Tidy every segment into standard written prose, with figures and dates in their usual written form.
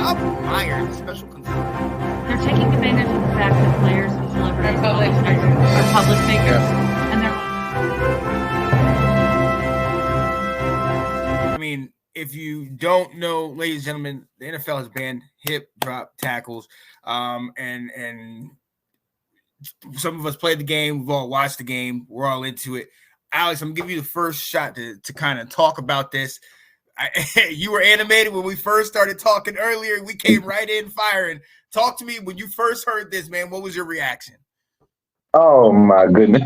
Bob Myers, special concern. They're taking advantage of the fact that players and celebrities are public figures, and they're. I mean, if you don't know, ladies and gentlemen, the NFL has banned hip drop tackles, and some of us played the game. We've all watched the game. We're all into it. Alex, I'm gonna give you the first shot to kind of talk about this. You were animated when we first started talking earlier. We came right in firing. Talk to me when you first heard this, man. What was your reaction? Oh my goodness.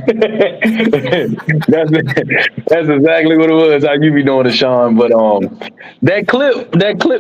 that's exactly what it was. How you be doing it, Sean. But that clip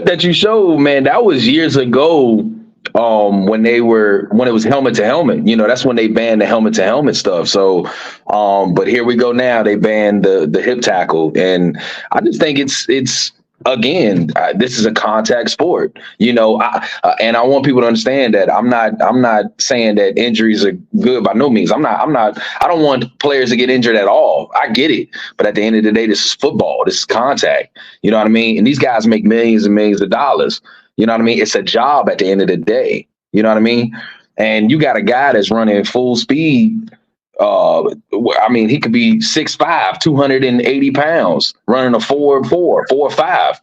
that you showed, man, that was years ago. When it was helmet to helmet, that's when they banned the helmet to helmet stuff. So, but here we go now. They banned the hip tackle, and I just think it's again, this is a contact sport, and I want people to understand that I'm not saying that injuries are good by no means. I don't want players to get injured at all. I get it, but at the end of the day, this is football. This is contact. You know what I mean? And these guys make millions and millions of dollars. You know what I mean? It's a job at the end of the day. You know what I mean? And you got a guy that's running full speed. He could be 6'5", 280 pounds, running a 4.5.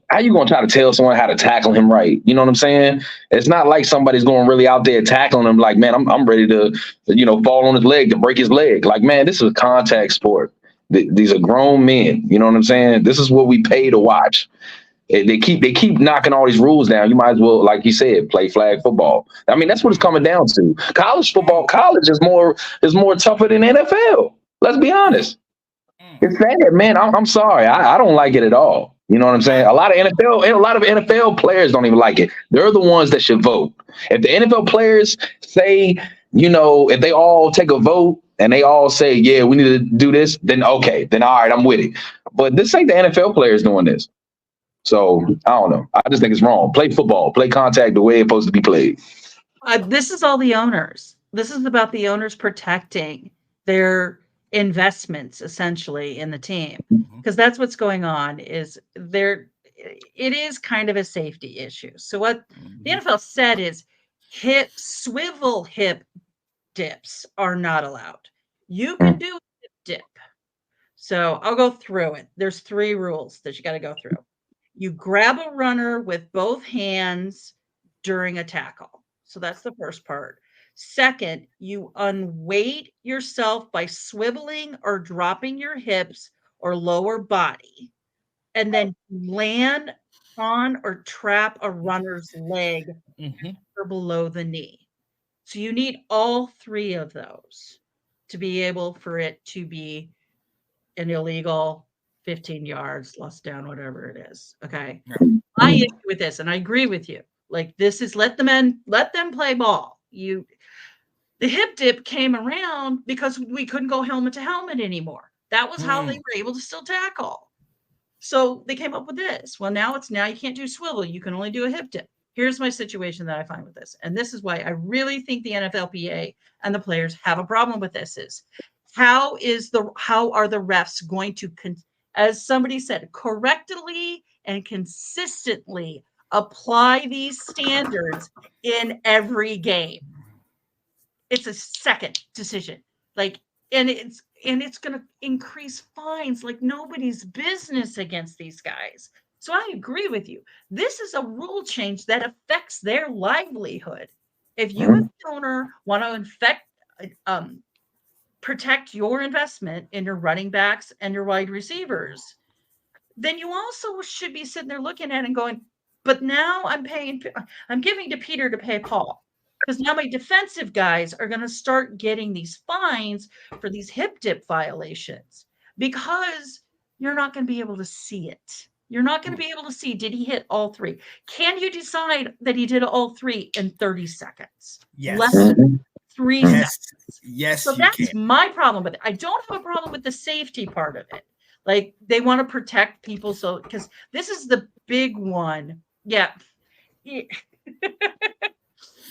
How you gonna try to tell someone how to tackle him right? You know what I'm saying? It's not like somebody's going really out there tackling him like, man, I'm ready to, fall on his leg to break his leg. Like, man, this is a contact sport. These are grown men. You know what I'm saying? This is what we pay to watch. They keep knocking all these rules down. You might as well, like you said, play flag football. I mean, that's what it's coming down to. College is more tougher than NFL. Let's be honest. It's sad, man. I'm sorry. I don't like it at all. You know what I'm saying? A lot of NFL players don't even like it. They're the ones that should vote. If the NFL players say, if they all take a vote and they all say, yeah, we need to do this, then okay, then all right, I'm with it. But this ain't the NFL players doing this. So I don't know. I just think it's wrong. Play football, play contact the way it's supposed to be played. This is all the owners. This is about the owners protecting their investments essentially in the team, because that's what's going on. It is kind of a safety issue. So what the NFL said is swivel hip dips are not allowed. You can do a hip dip. So I'll go through it. There's 3 rules that you got to go through. You grab a runner with both hands during a tackle. So that's the first part. Second, you unweight yourself by swiveling or dropping your hips or lower body, and then land on or trap a runner's leg or below the knee. So you need all 3 of those to be able for it to be an illegal 15 yards, less down, whatever it is. Okay. My issue with this, and I agree with you, like this is let them play ball. The hip dip came around because we couldn't go helmet to helmet anymore. That was how they were able to still tackle. So they came up with this. Well, now you can't do swivel. You can only do a hip dip. Here's my situation that I find with this. And this is why I really think the NFLPA and the players have a problem with this is how are the refs going to as somebody said, correctly and consistently apply these standards in every game? It's a second decision. And it's going to increase fines like nobody's business against these guys. So I agree with you. This is a rule change that affects their livelihood. If you as the owner want to protect your investment in your running backs and your wide receivers, then you also should be sitting there looking at it and going, but now I'm giving to Peter to pay Paul, because now my defensive guys are going to start getting these fines for these hip dip violations because you're not going to be able to see it. You're not going to be able to see, did he hit all 3? Can you decide that he did all 3 in 30 seconds? Yes. Less than 3 seconds. Yes. So that's my problem with it. I don't have a problem with the safety part of it. Like they want to protect people. So, because this is the big one. Yeah.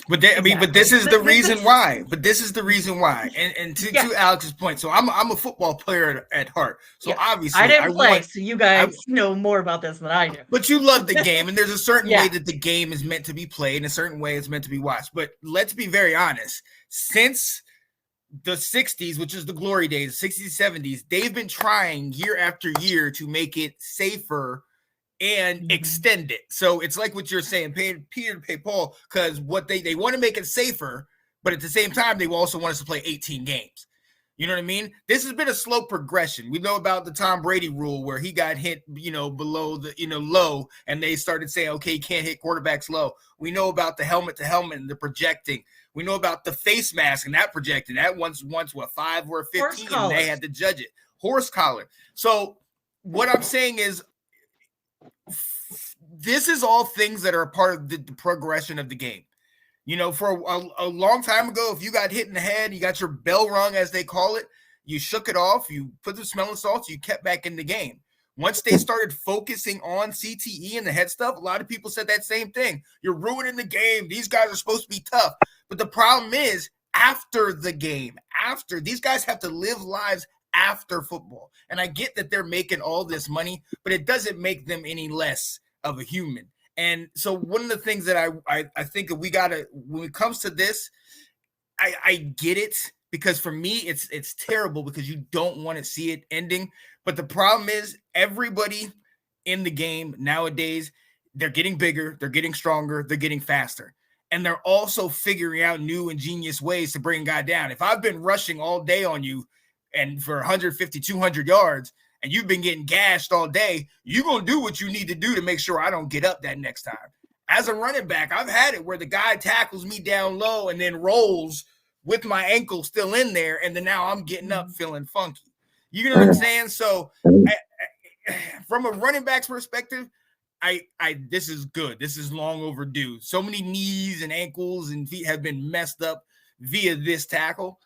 But they, I mean, but this is the reason why. But this is the reason why. And to Alex's point, so I'm a football player at heart. So obviously, I didn't play. So you guys know more about this than I do. But you love the game, and there's a certain way that the game is meant to be played, and a certain way it's meant to be watched. But let's be very honest. Since the 60s, which is the glory days, 60s, 70s, they've been trying year after year to make it safer and extend it. So it's like what you're saying, pay Peter to pay Paul, because what they want to make it safer, but at the same time, they also want us to play 18 games. You know what I mean? This has been a slow progression. We know about the Tom Brady rule where he got hit, below the, low, and they started saying, okay, you can't hit quarterbacks low. We know about the helmet to helmet and the projecting. We know about the face mask and that projecting. That once what, 5 or 15, and they had to judge it. Horse collar. So what I'm saying is, this is all things that are a part of the progression of the game. For a long time ago, if you got hit in the head, you got your bell rung, as they call it, you shook it off, you put the smelling salts, you kept back in the game. Once they started focusing on CTE and the head stuff, a lot of people said that same thing. You're ruining the game. These guys are supposed to be tough. But the problem is, after the game, these guys have to live lives after football. And I get that they're making all this money, but it doesn't make them any less of a human. And so one of the things that I think that we gotta, when it comes to this, I get it, because for me it's terrible, because you don't want to see it ending. But the problem is, everybody in the game nowadays, they're getting bigger, they're getting stronger, they're getting faster. And they're also figuring out new ingenious ways to bring a guy down. If I've been rushing all day on you and for 150, 200 yards, and you've been getting gashed all day, you're going to do what you need to do to make sure I don't get up that next time. As a running back, I've had it where the guy tackles me down low and then rolls with my ankle still in there, and then now I'm getting up feeling funky. You know what I'm saying? So from a running back's perspective, this is good. This is long overdue. So many knees and ankles and feet have been messed up via this tackle.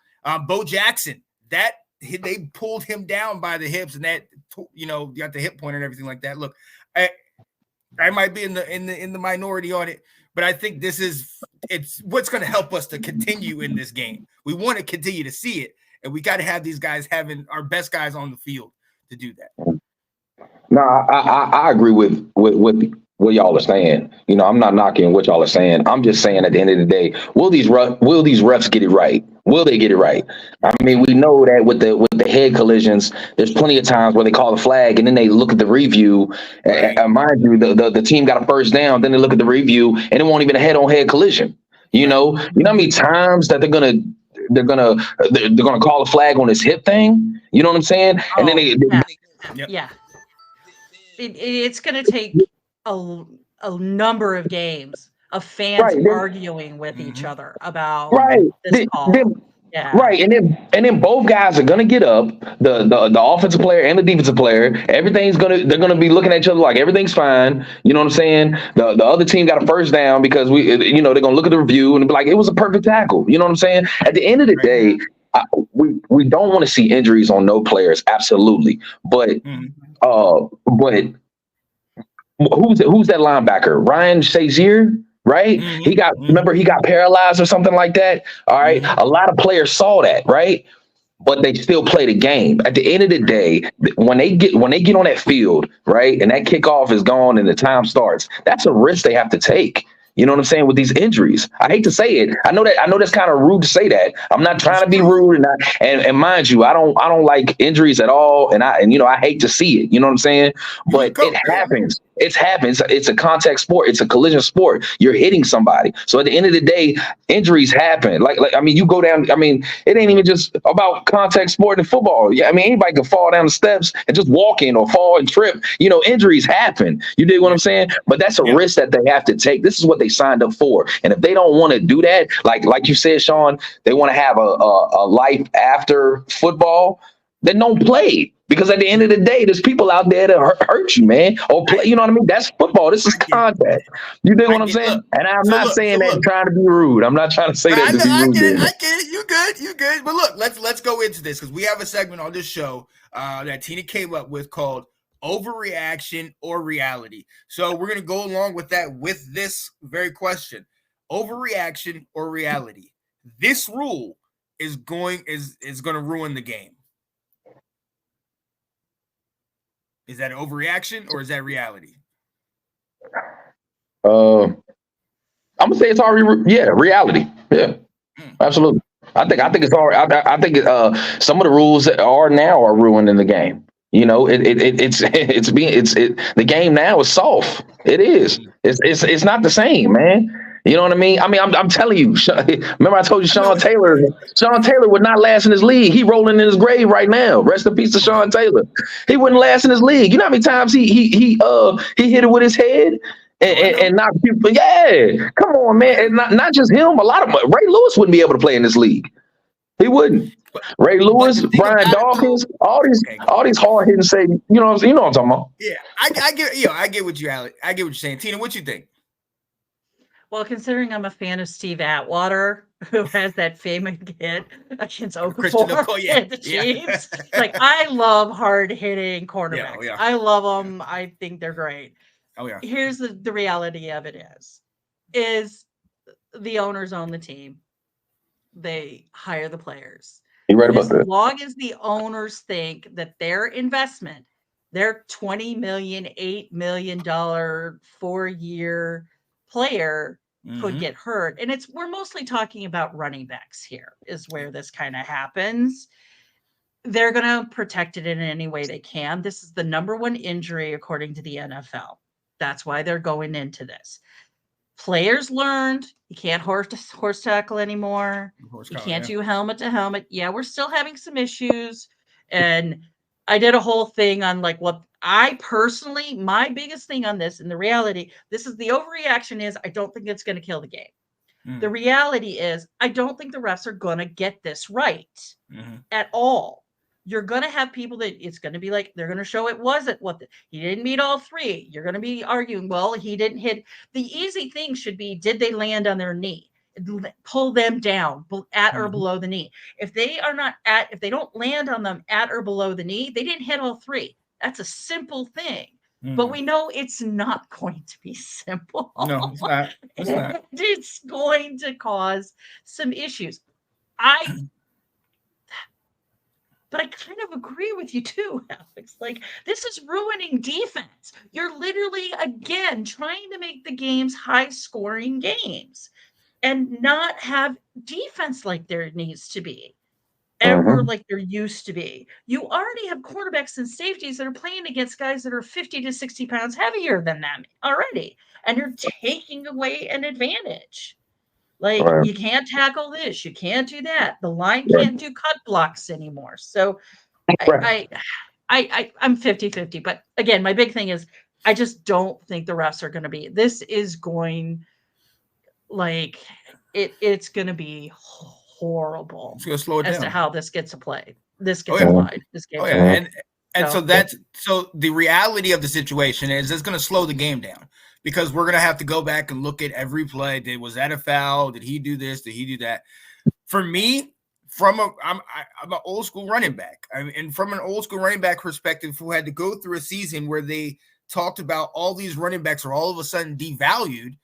Bo Jackson, they pulled him down by the hips, and that, got the hip pointer and everything like that. Look, I might be in the minority on it, but I think it's what's going to help us to continue in this game. We want to continue to see it, and we got to have these guys having our best guys on the field to do that. No, I agree with what y'all are saying. I'm not knocking what y'all are saying. I'm just saying, at the end of the day, will these refs get it right? Will they get it right? I mean, we know that with the head collisions, there's plenty of times where they call the flag and then they look at the review. Right. Mind you, the team got a first down, then they look at the review and it won't even a head-on-head collision. You know how many times that they're gonna call a flag on this hip thing? You know what I'm saying? And then it's going to take a number of games of fans arguing with each other about this call. Right, and then both guys are gonna get up. The offensive player and the defensive player, they're gonna be looking at each other like everything's fine. You know what I'm saying? The other team got a first down because they're gonna look at the review and be like, it was a perfect tackle. You know what I'm saying? At the end of the day, we don't want to see injuries on no players, absolutely. But but who's that linebacker? Ryan Shazier, right? He got paralyzed or something like that. All right. A lot of players saw that, right? But they still play the game. At the end of the day, when they get on that field, right, and that kickoff is gone and the time starts, that's a risk they have to take. You know what I'm saying? With these injuries, I hate to say it. I know that's kind of rude to say that. I'm not trying to be rude, and mind you, I don't like injuries at all, and I hate to see it. You know what I'm saying? But it happens. It happens. It's a contact sport. It's a collision sport. You're hitting somebody. So at the end of the day, injuries happen. Like I mean, you go down. I mean, it ain't even just about contact sport and football. Yeah, I mean, anybody can fall down the steps and just walk in or fall and trip. Injuries happen. You dig what I'm saying? But that's a risk that they have to take. This is what they signed up for. And if they don't want to do that, like you said, Sean, they want to have a life after football, then don't play. Because at the end of the day, there's people out there that hurt you, man. Or play, you know what I mean? That's football. This is contact. You dig what I'm saying? And I'm not saying that trying to be rude. I'm not trying to say that to be rude. I get it. You good. But look, let's go into this, because we have a segment on this show that Tina came up with called Overreaction or Reality. So we're going to go along with that with this very question. overreaction or reality. This rule is going to ruin the game. Is that overreaction or is that reality? I'm gonna say it's already reality. Yeah, absolutely. I think it's already. I think some of the rules that are now are ruining the game. You know, the game now is soft. It is. It's not the same, man. You know what I mean? I'm telling you. Remember, I told you Sean Taylor. Sean Taylor would not last in his league. He rolling in his grave right now. Rest in peace to Sean Taylor. He wouldn't last in his league. You know how many times he hit it with his head and knock people. Yeah, come on, man. And not just him. A lot of Ray Lewis wouldn't be able to play in this league. He wouldn't. Ray Lewis, Brian Dawkins, all these hard hitting say, you know what I'm talking about. Yeah, I get what you, Alex. I get what you're saying. Tina, what you think? Well, considering I'm a fan of Steve Atwater, who has that famous hit against Okafor and the Chiefs, like I love hard hitting cornerbacks. Yeah. I love them. I think they're great. Oh yeah. Here's the reality of it is the owners own the team. They hire the players. You're right about that. As long as the owners think that their investment, their $20 million, $8 million 4-year player could get hurt. And we're mostly talking about running backs here is where this kind of happens. They're going to protect it in any way they can. This is the number one injury according to the NFL. That's why they're going into this. Players learned you can't horse tackle anymore. You can't do helmet to helmet. Yeah, we're still having some issues. And I did a whole thing on like what I personally, my biggest thing on this and the reality, this is the overreaction is I don't think it's going to kill the game. The reality is I don't think the refs are going to get this right at all. You're going to have people that it's going to be like, they're going to show it wasn't he didn't meet all three. You're going to be arguing, well, he didn't hit. The easy thing should be, did they land on their knee? Pull them down at or below the knee. If they don't land on them at or below the knee, they didn't hit all three. That's a simple thing. But we know it's not going to be simple. No, it's not. It's not. It's going to cause some issues. But I kind of agree with you too, Alex. Like, this is ruining defense. You're literally, again, trying to make the games high-scoring games and not have defense like there needs to be or like there used to be. You already have quarterbacks and safeties that are playing against guys that are 50 to 60 pounds heavier than them already, and you're taking away an advantage. Like, you can't tackle this. You can't do that. The line can't do cut blocks anymore. So I'm 50-50. But again, my big thing is I just don't think the refs are going to be. This is going like it's going to be horrible. It's going to slow it down. As to how this gets applied. This gets applied. This game. And so the reality of the situation is it's going to slow the game down. Because we're going to have to go back and look at every play. Was that a foul? Did he do this? Did he do that? For me, I'm an old school running back. And from an old school running back perspective, who had to go through a season where they talked about all these running backs are all of a sudden devalued.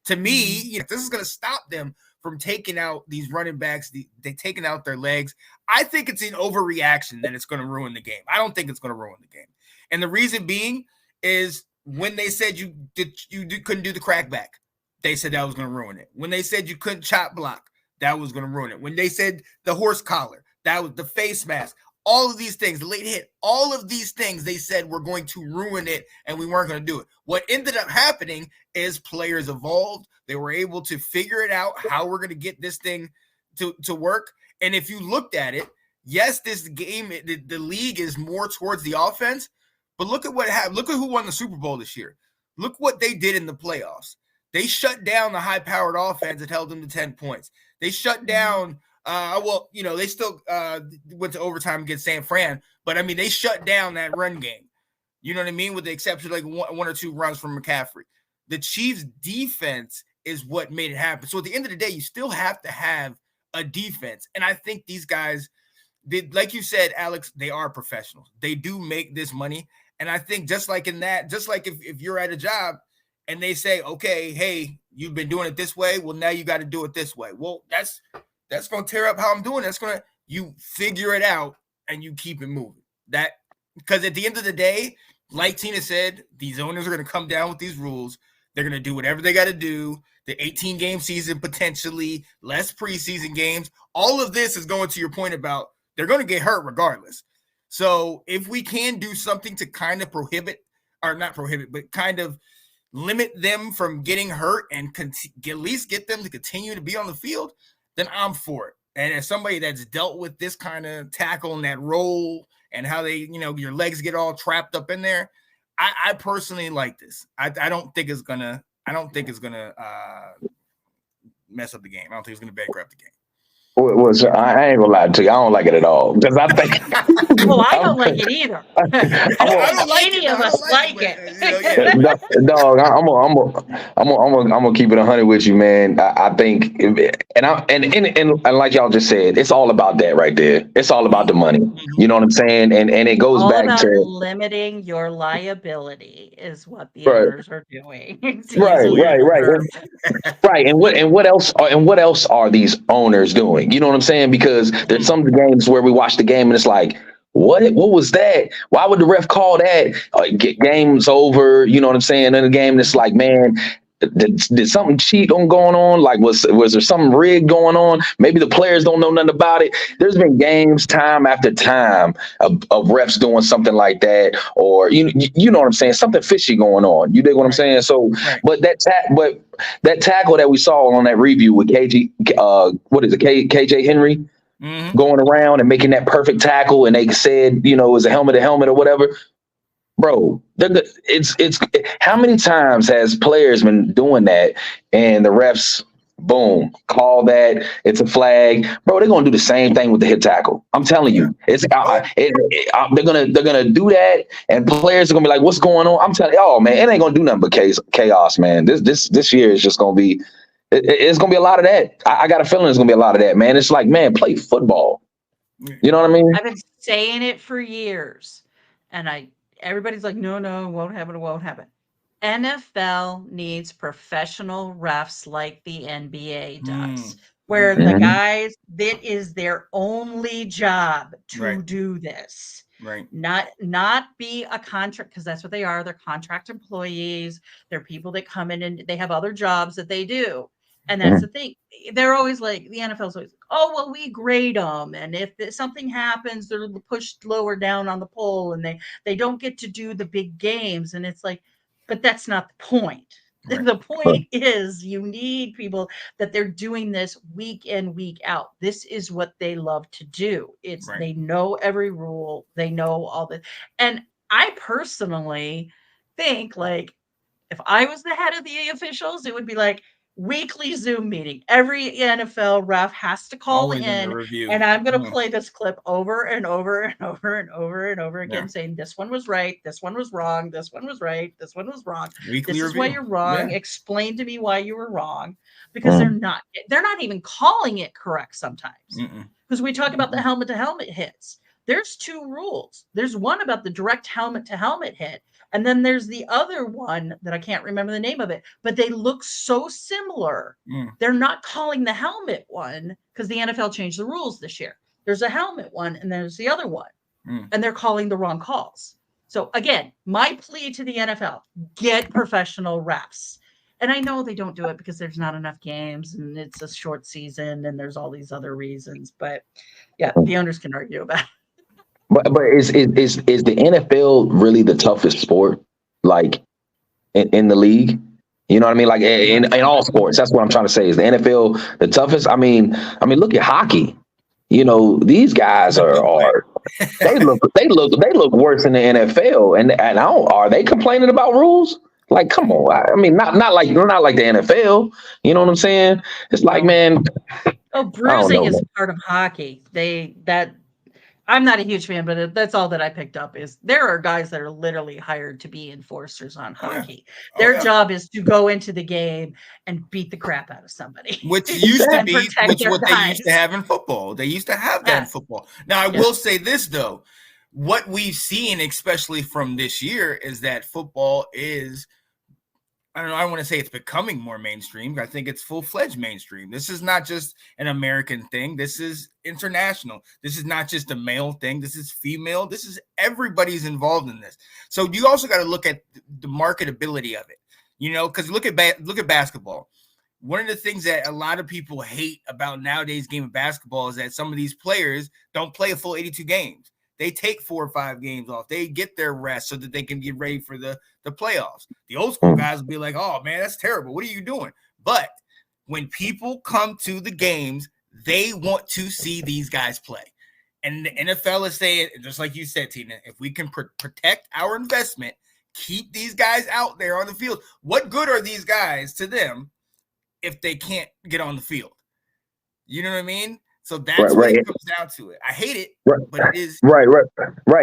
To me, this is going to stop them from taking out these running backs. They taking out their legs. I think it's an overreaction that it's going to ruin the game. I don't think it's going to ruin the game. And the reason being is, when they said you couldn't do the crackback, they said that was going to ruin it. When they said you couldn't chop block, that was going to ruin it. When they said the horse collar, that was the face mask, all of these things, the late hit, all of these things they said were going to ruin it and we weren't going to do it. What ended up happening is players evolved. They were able to figure it out how we're going to get this thing to work. And if you looked at it, yes, this game, the league is more towards the offense. But look at what happened. Look at who won the Super Bowl this year. Look what they did in the playoffs. They shut down the high-powered offense that held them to 10 points. They shut down they still went to overtime against San Fran. But, I mean, they shut down that run game. You know what I mean? With the exception of like one or two runs from McCaffrey. The Chiefs' defense is what made it happen. So, at the end of the day, you still have to have a defense. And I think these guys, like you said, Alex, they are professionals. They do make this money. And I think just like if you're at a job and they say, okay, hey, you've been doing it this way. Well, now you got to do it this way. Well, that's going to tear up how I'm doing it. You figure it out and you keep it moving. That, because at the end of the day, like Tina said, these owners are going to come down with these rules. They're going to do whatever they got to do. The 18-game season, potentially less preseason games. All of this is going to your point about they're going to get hurt regardless. So if we can do something to kind of prohibit, or not prohibit, but kind of limit them from getting hurt and at least get them to continue to be on the field, then I'm for it. And as somebody that's dealt with this kind of tackle and that roll and how they, your legs get all trapped up in there, I personally like this. I don't think it's gonna mess up the game. I don't think it's gonna bankrupt the game. I ain't gonna lie to you. I don't like it at all because I think. Well, I don't like it either. I don't like any of us like it. Dog, I'm gonna keep it 100 with you, man. I think, and like y'all just said, it's all about that right there. It's all about the money. You know what I'm saying? And it goes all back about to limiting your liability is what the owners are doing. Right. And what else are these owners doing? You know what I'm saying? Because there's some games where we watch the game and it's like, what was that? Why would the ref call that? Game's over. You know what I'm saying? In the game, it's like, man, did something cheat on going on? Like, was there something rigged going on? Maybe the players don't know nothing about it. There's been games time after time of refs doing something like that, or you know what I'm saying? Something fishy going on. You dig what I'm saying? So, but that tackle that we saw on that review with KJ Henry going around and making that perfect tackle, and they said, it was a helmet to helmet or whatever. Bro, it's how many times has players been doing that and the refs, boom, call that, it's a flag. Bro, they're gonna do the same thing with the hit tackle. I'm telling you, they're gonna do that, and players are gonna be like, "What's going on?" I'm telling you, oh man, it ain't gonna do nothing but chaos, man. This year is just gonna be, it's gonna be a lot of that. I got a feeling it's gonna be a lot of that, man. It's like, man, play football. You know what I mean? I've been saying it for years, and everybody's like, no, it won't happen. NFL needs professional refs like the NBA does, where the guys, that is their only job to do this. Right. Not be a contract, because that's what they are. They're contract employees. They're people that come in and they have other jobs that they do. And that's the thing. They're always like, the NFL's always like, oh, well, we grade them. And if something happens, they're pushed lower down on the poll and they don't get to do the big games. And it's like, but that's not the point. Right. The point is you need people that they're doing this week in, week out. This is what they love to do. They know every rule. They know all this. And I personally think, like, if I was the head of the officials, it would be like, weekly Zoom meeting. Every NFL ref has to call in, and I'm going to play this clip over and over and over and over and over again, saying this one was right, this one was wrong, this one was right, this one was wrong. This is why you're wrong. Explain to me why you were wrong, because they're not even calling it correct sometimes. Because we talk about the helmet to helmet hits. There's two rules. There's one about the direct helmet to helmet hit. And then there's the other one that I can't remember the name of it, but they look so similar. They're not calling the helmet one because the NFL changed the rules this year. There's a helmet one and there's the other one, and they're calling the wrong calls. So again, my plea to the NFL, get professional refs. And I know they don't do it because there's not enough games and it's a short season and there's all these other reasons, but yeah, the owners can argue about it. But is the NFL really the toughest sport, like in the league? You know what I mean? Like in all sports, that's what I'm trying to say. Is the NFL the toughest? I mean, look at hockey. These guys are they look worse than the NFL, and are they complaining about rules? Like, come on. I mean, not like the NFL. You know what I'm saying? It's like, man. Oh, bruising is part of hockey. I'm not a huge fan, but that's all that I picked up is there are guys that are literally hired to be enforcers on hockey. Their job is to go into the game and beat the crap out of somebody. Which used to be what they used to have in football. They used to have that in football. Now, I will say this, though. What we've seen, especially from this year, is that football is I don't know. I don't want to say it's becoming more mainstream. I think it's full-fledged mainstream. This is not just an American thing. This is international. This is not just a male thing. This is female. This is everybody's involved in this. So you also got to look at the marketability of it, because look at basketball. One of the things that a lot of people hate about nowadays game of basketball is that some of these players don't play a full 82 games. They take 4 or 5 games off. They get their rest so that they can get ready for the playoffs. The old school guys will be like, oh, man, that's terrible. What are you doing? But when people come to the games, they want to see these guys play. And the NFL is saying, just like you said, Tina, if we can protect our investment, keep these guys out there on the field. What good are these guys to them if they can't get on the field? You know what I mean? So that's what it comes down to it. I hate it, but it is right.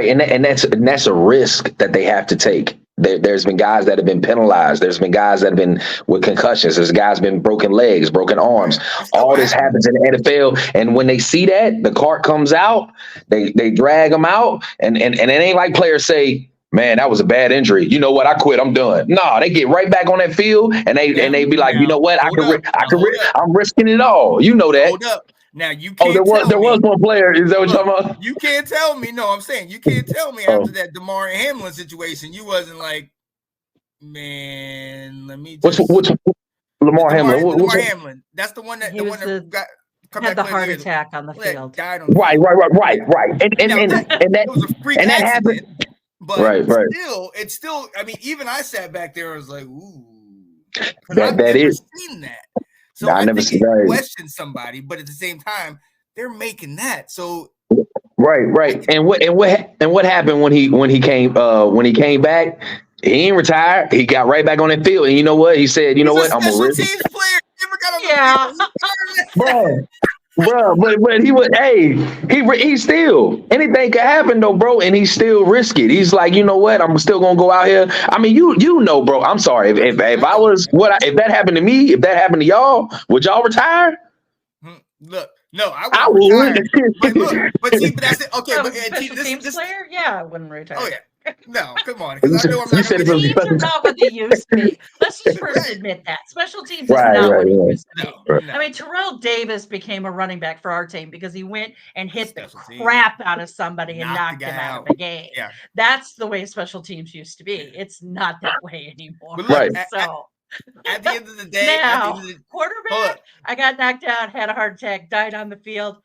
And that's a risk that they have to take. There's been guys that have been penalized. There's been guys that have been with concussions. There's guys been broken legs, broken arms. All this happens in the NFL. And when they see that, the cart comes out, they drag them out, and it ain't like players say, man, that was a bad injury. You know what? I quit. I'm done. No, they get right back on that field, and they be like, you know what? I'm risking it all. You know that. Hold up. Now you can't. There was one player. Is that what you're talking about? You can't tell me. No, I'm saying you can't tell me after that Damar Hamlin situation. You wasn't like, man. Let me. Just, which Lamar Hamlin? Lamar Hamlin. That's the one that had the heart attack on the field. Died on the right. And that was a freak and that accident. happened. But it's still. I mean, even I sat back there and was like, ooh. I've never seen that. So I never think you question somebody, but at the same time, they're making that. So right. And what happened when he came back? He ain't retired. He got right back on that field. And you know what? He said, you know what? I'm gonna risk it. Player. Never got on the field. Bro, but he would. Hey, he still anything could happen though, bro, and he still risk it. He's like, you know what? I'm still gonna go out here. I mean, you know, bro. I'm sorry if I was if that happened to me, if that happened to y'all, would y'all retire? Look, no, I would. But see, but that's it. Okay, but this player, I wouldn't retire. Oh yeah. No, come on. I know I'm not teams are not what they used to be. Let's just first admit that. Special teams is not what it used to be. I mean, Terrell Davis became a running back for our team because he went and hit the crap out of somebody and knocked him out of the game. Yeah. That's the way special teams used to be. It's not that way anymore. Right. So at the end of the day, now, quarterback, I got knocked out, had a heart attack, died on the field.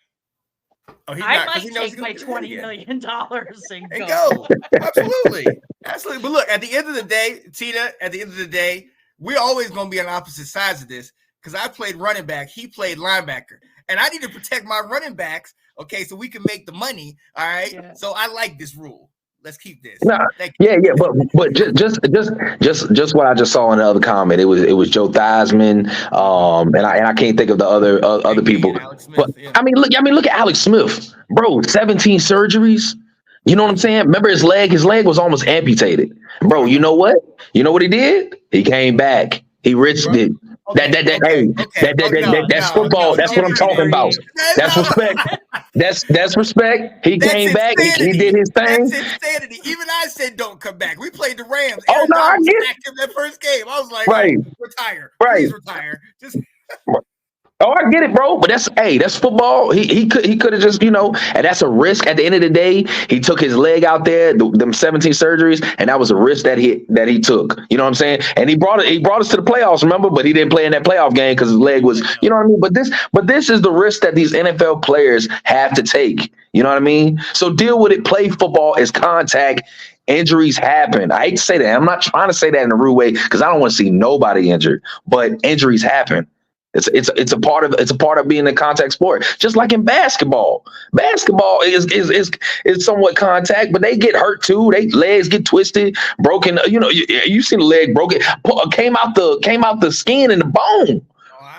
Oh, I might take my $20 million and go. Absolutely. But look, at the end of the day, Tina, we're always going to be on opposite sides of this because I played running back. He played linebacker. And I need to protect my running backs, okay, so we can make the money, all right? Yeah. So I like this rule. Let's keep this. Nah, but just what I just saw in the other comment. It was Joe Theismann, and I can't think of the other people. Smith, but I mean, look at Alex Smith, bro. 17 surgeries. You know what I'm saying? Remember his leg? His leg was almost amputated, bro. You know what? You know what he did? He came back. He risked it. That's football. That's what I'm talking about. That's respect. That's respect. He came back. He did his thing. That's insanity. Even I said don't come back. We played the Rams. Oh no, I get it. That first game, I was like, retire. Right. Please retire. Just. Oh, I get it, bro. But that's football. He could have just, and that's a risk. At the end of the day, he took his leg out there, them 17 surgeries, and that was a risk that he took. You know what I'm saying? And he brought us to the playoffs, remember? But he didn't play in that playoff game because his leg was, you know what I mean? But this is the risk that these NFL players have to take. You know what I mean? So deal with it. Play football as contact. Injuries happen. I hate to say that. I'm not trying to say that in a rude way because I don't want to see nobody injured. But injuries happen. It's a part of being a contact sport. Just like in basketball. Basketball is somewhat contact, but they get hurt too. They legs get twisted, broken. You seen the leg broken, came out the skin and the bone.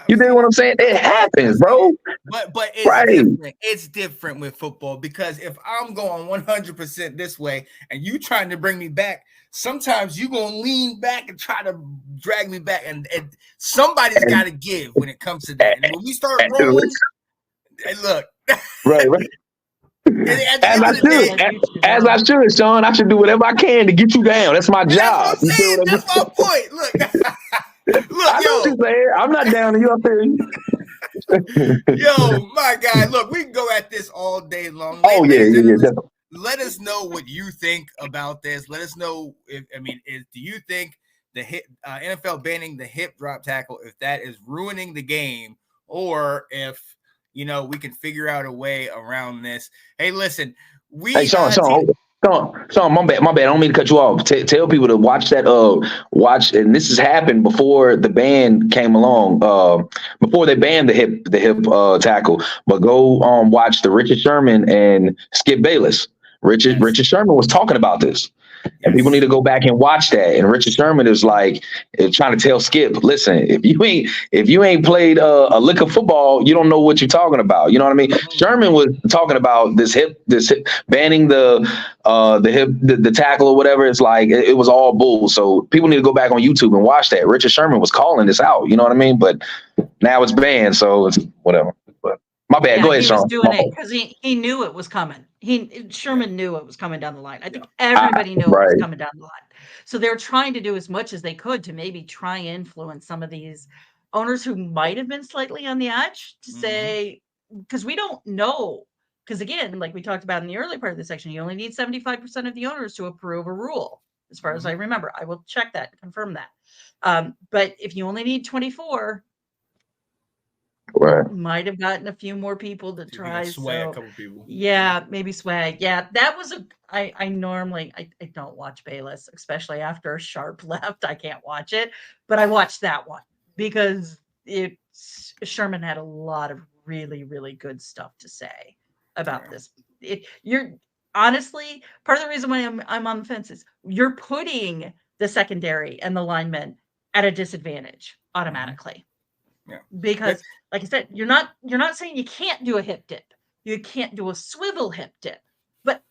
You know what I'm saying? It happens, bro. But it's different. It's different with football because if I'm going 100% this way and you trying to bring me back, sometimes you're going to lean back and try to drag me back. And somebody's got to give when it comes to that. And when we start rolling, and look. Right. As I should, Sean. I should do whatever I can to get you down. That's my job. That's my point. Look. I know what you're saying. I'm not down to you up there. Yo, my guy, look, we can go at this all day long. Oh, Ladies and yeah. gentlemen, let us know what you think about this. Let us know do you think the NFL banning the hip drop tackle, if that is ruining the game, or if we can figure out a way around this? Hey, listen, Hey, Sean, my bad. I don't mean to cut you off. Tell people to watch that. Watch, and this has happened before the ban came along. Before they banned the hip tackle. But go watch the Richard Sherman and Skip Bayless. Richard Sherman was talking about this. And people need to go back and watch that. And Richard Sherman is trying to tell Skip, listen, if you ain't played a lick of football, you don't know what you're talking about. You know what I mean? Sherman was talking about this hip banning the hip, the tackle or whatever. It's like it was all bull. So people need to go back on YouTube and watch that. Richard Sherman was calling this out. You know what I mean? But now it's banned, so it's whatever. But my bad. Go ahead, he Sean. was doing it because he knew it was coming. Sherman knew it was coming down the line. I think everybody knew it was coming down the line. So they're trying to do as much as they could to maybe try and influence some of these owners who might have been slightly on the edge to say, because we don't know. Because again, like we talked about in the early part of the section, you only need 75% of the owners to approve a rule. As far as I remember, I will check that and confirm that. But if you only need 24, might have gotten a few more people to try. Sway a couple people. Yeah, maybe sway. Yeah, that was I normally don't watch Bayless, especially after Sharp left. I can't watch it, but I watched that one because Sherman had a lot of really, really good stuff to say about this. You're honestly part of the reason why I'm on the fence is you're putting the secondary and the linemen at a disadvantage automatically. Yeah. Because like I said, you're not saying you can't do a hip dip. You can't do a swivel hip dip. But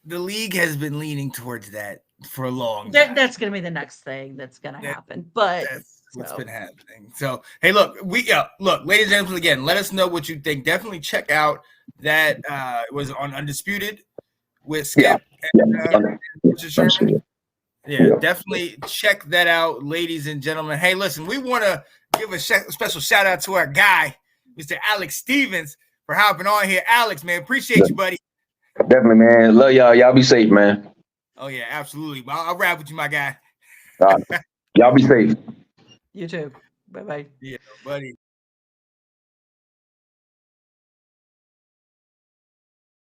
the league has been leaning towards that for a long time. That's going to be the next thing that's going to happen. But that's what's been happening. So, hey, look, ladies and gentlemen, again, let us know what you think. Definitely check out that it was on Undisputed with Skip and Richard Sherman. Yeah, definitely check that out, ladies and gentlemen. Hey, listen, we want to give a special shout out to our guy, Mr. Alex Stevens, for hopping on here. Alex, man, appreciate you, buddy. Definitely, man. Love y'all. Y'all be safe, man. Oh, yeah, absolutely. I'll rap with you, my guy. Y'all be safe. You too. Bye-bye. Yeah, buddy.